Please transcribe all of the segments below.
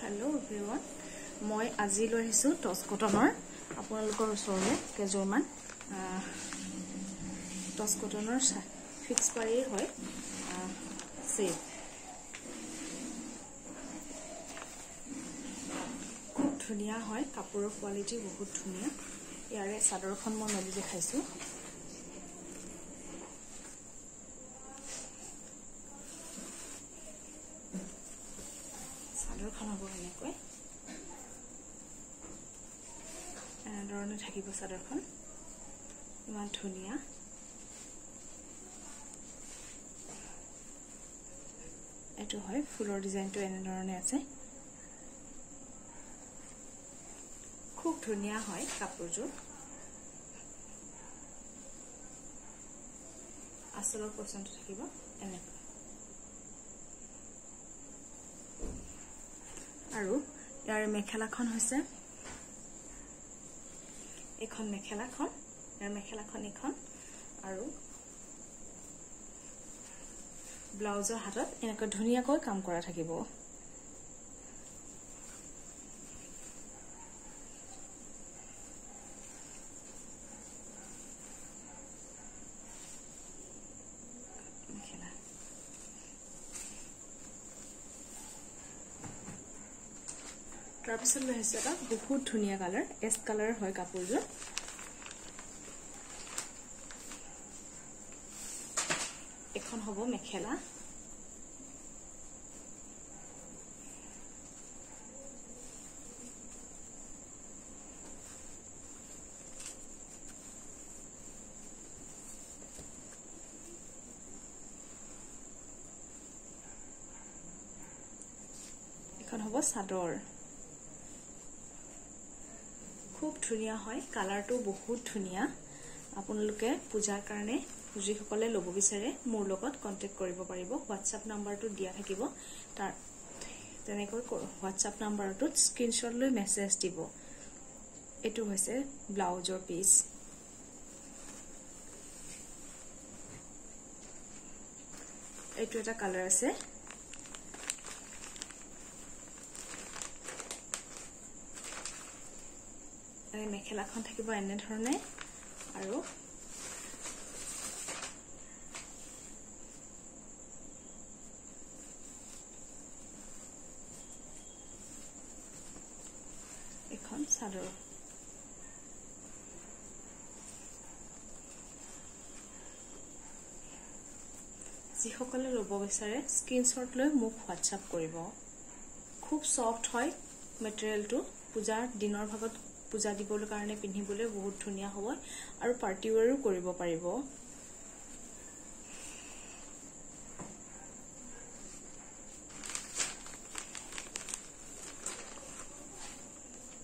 Hello everyone. মই আজি লৈ আহিছো টস কটনৰ আপোনালোকৰ ওচৰলৈ কেজৰমান টস কটনৰ ফিক্স পাৰি হয় সেট খুব ধুনিয়া হয় কাপোৰৰ কোৱালিটি বহুত ধুনিয়া ইয়াৰে চাদৰখন মই মেলি দেখাইছো চাদৰখন হ'ব এনেকৈ ধৰণে থাকিব চাদৰখন ইমান ধুনিয়া এটো হয় ফুলৰ ডিজাইনটো এনে ধৰণে আছে খুব ধুনিয়া হয় কাপোৰযোৰ আসলৰ পছন্দ থাকিব এনে আৰু ইয়াৰ মেখেলাখন হৈছে এখন মেখেলাখন ইয়াৰ মেখেলাখন এখন আৰু ব্লাউজৰ হাতত এনেকৈ ধুনিয়াকৈ কাম কৰা থাকিব মেখেলা তাৰপিছত হৈছে এটা বহুত ধুনিয়া কালাৰ এছ কালাৰ হয় কাপোৰযোৰ এখন হ'ব মেখেলা এখন হ'ব চাদৰ খুব ধুনিয়া হয় কালাৰটো বহুত ধুনিয়া আপোনালোকে পূজাৰ কাৰণে যিসকলে ল'ব বিচাৰে মোৰ লগত কন্টাক্ট কৰিব পাৰিব WhatsApp নাম্বাৰটো দিয়া থাকিব তাৰ তেনেকৈ WhatsApp নাম্বাৰটোত স্ক্ৰিনশ্বট লৈ মেছেজ দিব এটো হৈছে ব্লাউজৰ পিস এটো এটা কালাৰ আছে মেখেলাখন থাকিব এনে ধৰণে আৰু এখন চাদৰ যিসকলে ল'ব বিচাৰে স্ক্ৰিনশ্বট লৈ মোক WhatsApp কৰিব খুব সফট হয় মেটেৰিয়েলটো পূজাৰ দিনৰ ভাগত পূজা দিবৰ কাৰণে পিন্ধিবলৈ বহুত ধুনিয়া হ'ব আৰু পাৰ্টি ওয়্যাৰো কৰিব পাৰিব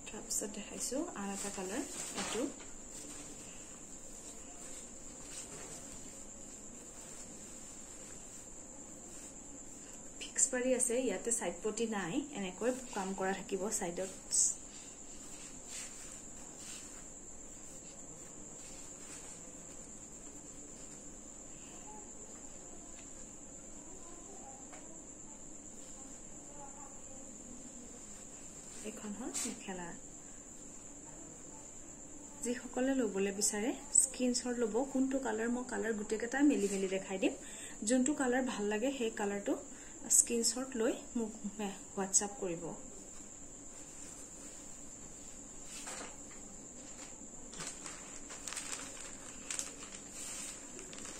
তাৰপিছত দেখাইছো আন এটা কালাৰ এটো ফিক্স পাৰি আছে ইয়াতে সাইড পটি নাই এনেকৈ কাম কৰা থাকিব সাইডত এখন হল মেখেলা যিসকলে ল'বলৈ বিচাৰে স্ক্ৰিনশ্বট ল'ব কোনটো কালাৰ মই কালাৰ গুটেকেটা মেলি দেখাই দিম যোনটো কালাৰ ভাল লাগে সেই কালাৰটো স্ক্ৰিনশ্বট লৈ মোক WhatsApp কৰিব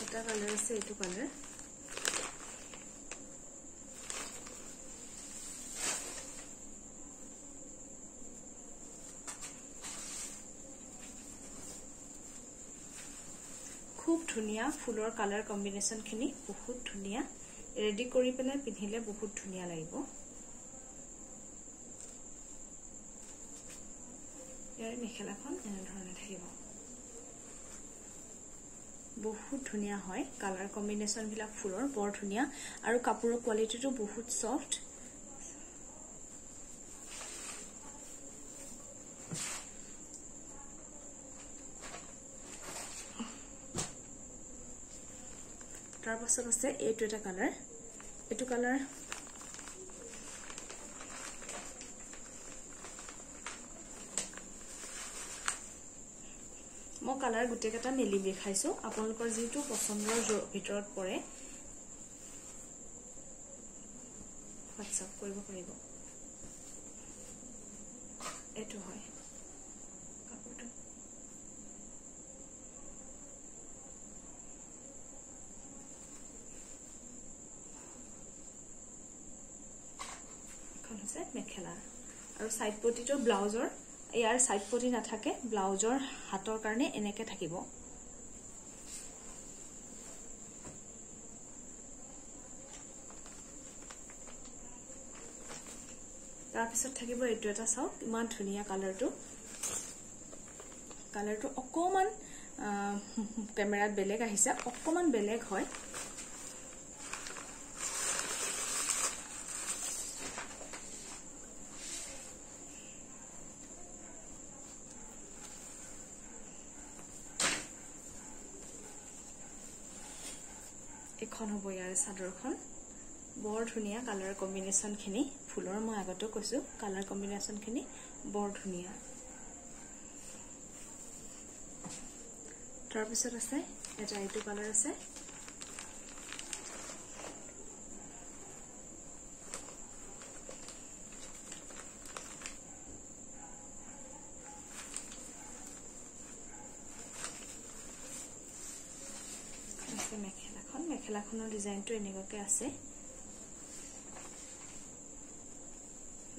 এটা কালাৰ আছে এটো কালাৰ খুব ধুনিয়া ফুলৰ কালাৰ কম্বিনেশন খিনি বহুত ধুনিয়া ৰেডি কৰি পেলাই পিন্ধিলে বহুত ধুনিয়া লাগিব ইয়াৰ মেখেলাখন এনে ধৰণে থাকিব বহুত ধুনিয়া হয় কালাৰ কম্বিনেশন বিলাক ফুলৰ বৰ ধুনিয়া আৰু কাপোৰৰ কোৱালিটিটো বহুত সফট তাৰ পাছত আছে এইটো এটা কালাৰ এটো কালাৰ মই কালাৰ গুটেকেটা মেলি দেখাইছো আপোনালোকৰ যেটো পছন্দৰ ভিতৰত পৰে WhatsApp কৰিব পাৰিব এটো হয় কাপোৰটো এখন আছে মেখেলা আৰু সাইড পটিটো ব্লাউজৰ ইয়াৰ সাইড পটি নাথাকে ব্লাউজৰ হাতৰ কাৰণে এনেকে থাকিব তাৰ পিছত থাকিব এটো এটা চাও ইমান ধুনিয়া কালাৰটো অকমান ক্যামেৰাত বেলেগ আহিছে অকমান বেলেগ হয় এখন হ'ব ইয়াৰ চাদৰখন বৰ ধুনিয়া কালাৰ কম্বিনেশন খিনি ফুলৰ মই আগতে কৈছো কালাৰ কম্বিনেশন খিনি বৰ ধুনিয়া তাৰ পিছত আছে এটা এইটো কালাৰ আছে মেখেলাখনৰ ডিজাইনটো এনেকৈ আছে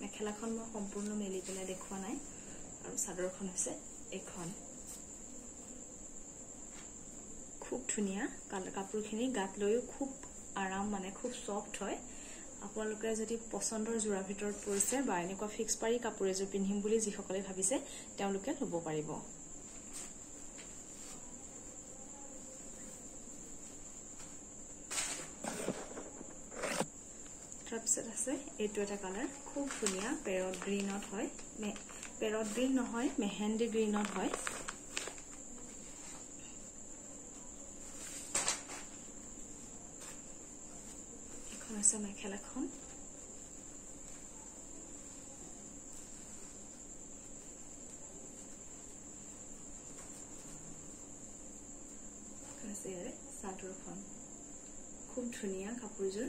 মেখেলাখন মই সম্পূৰ্ণ মেলি পেলাই দেখুৱা নাই আৰু চাদৰখন আছে এখন খুব ধুনিয়া কাপোৰখিনি গাত লৈও খুব আৰাম মানে খুব সফট হয় আপোনালোকে যদি পছন্দৰ জোৰা ভিতৰত পৰিছে বা এনেকুৱা ফিক্স পাৰি কাপোৰ এযোৰ পিন্ধিম বুলি যিসকলে ভাবিছে তেওঁলোকে ল'ব পাৰিব তাৰপিছত আছে এইটো এটা কালাৰ খুব ধুনিয়া পেৰট গ্ৰীনত হয় পেৰট গ্ৰীন নহয় মেহেন্দি গ্ৰীনত হয় এখন আছে মেখেলাখন চাদৰখন খুব ধুনিয়া কাপোৰযোৰ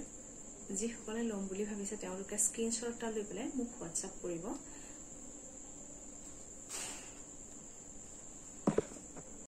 যিসকলে লম বুলি ভাবিছে তেওঁলোকে স্ক্ৰিনশ্বট এটা লৈ পেলাই মোক WhatsApp কৰিব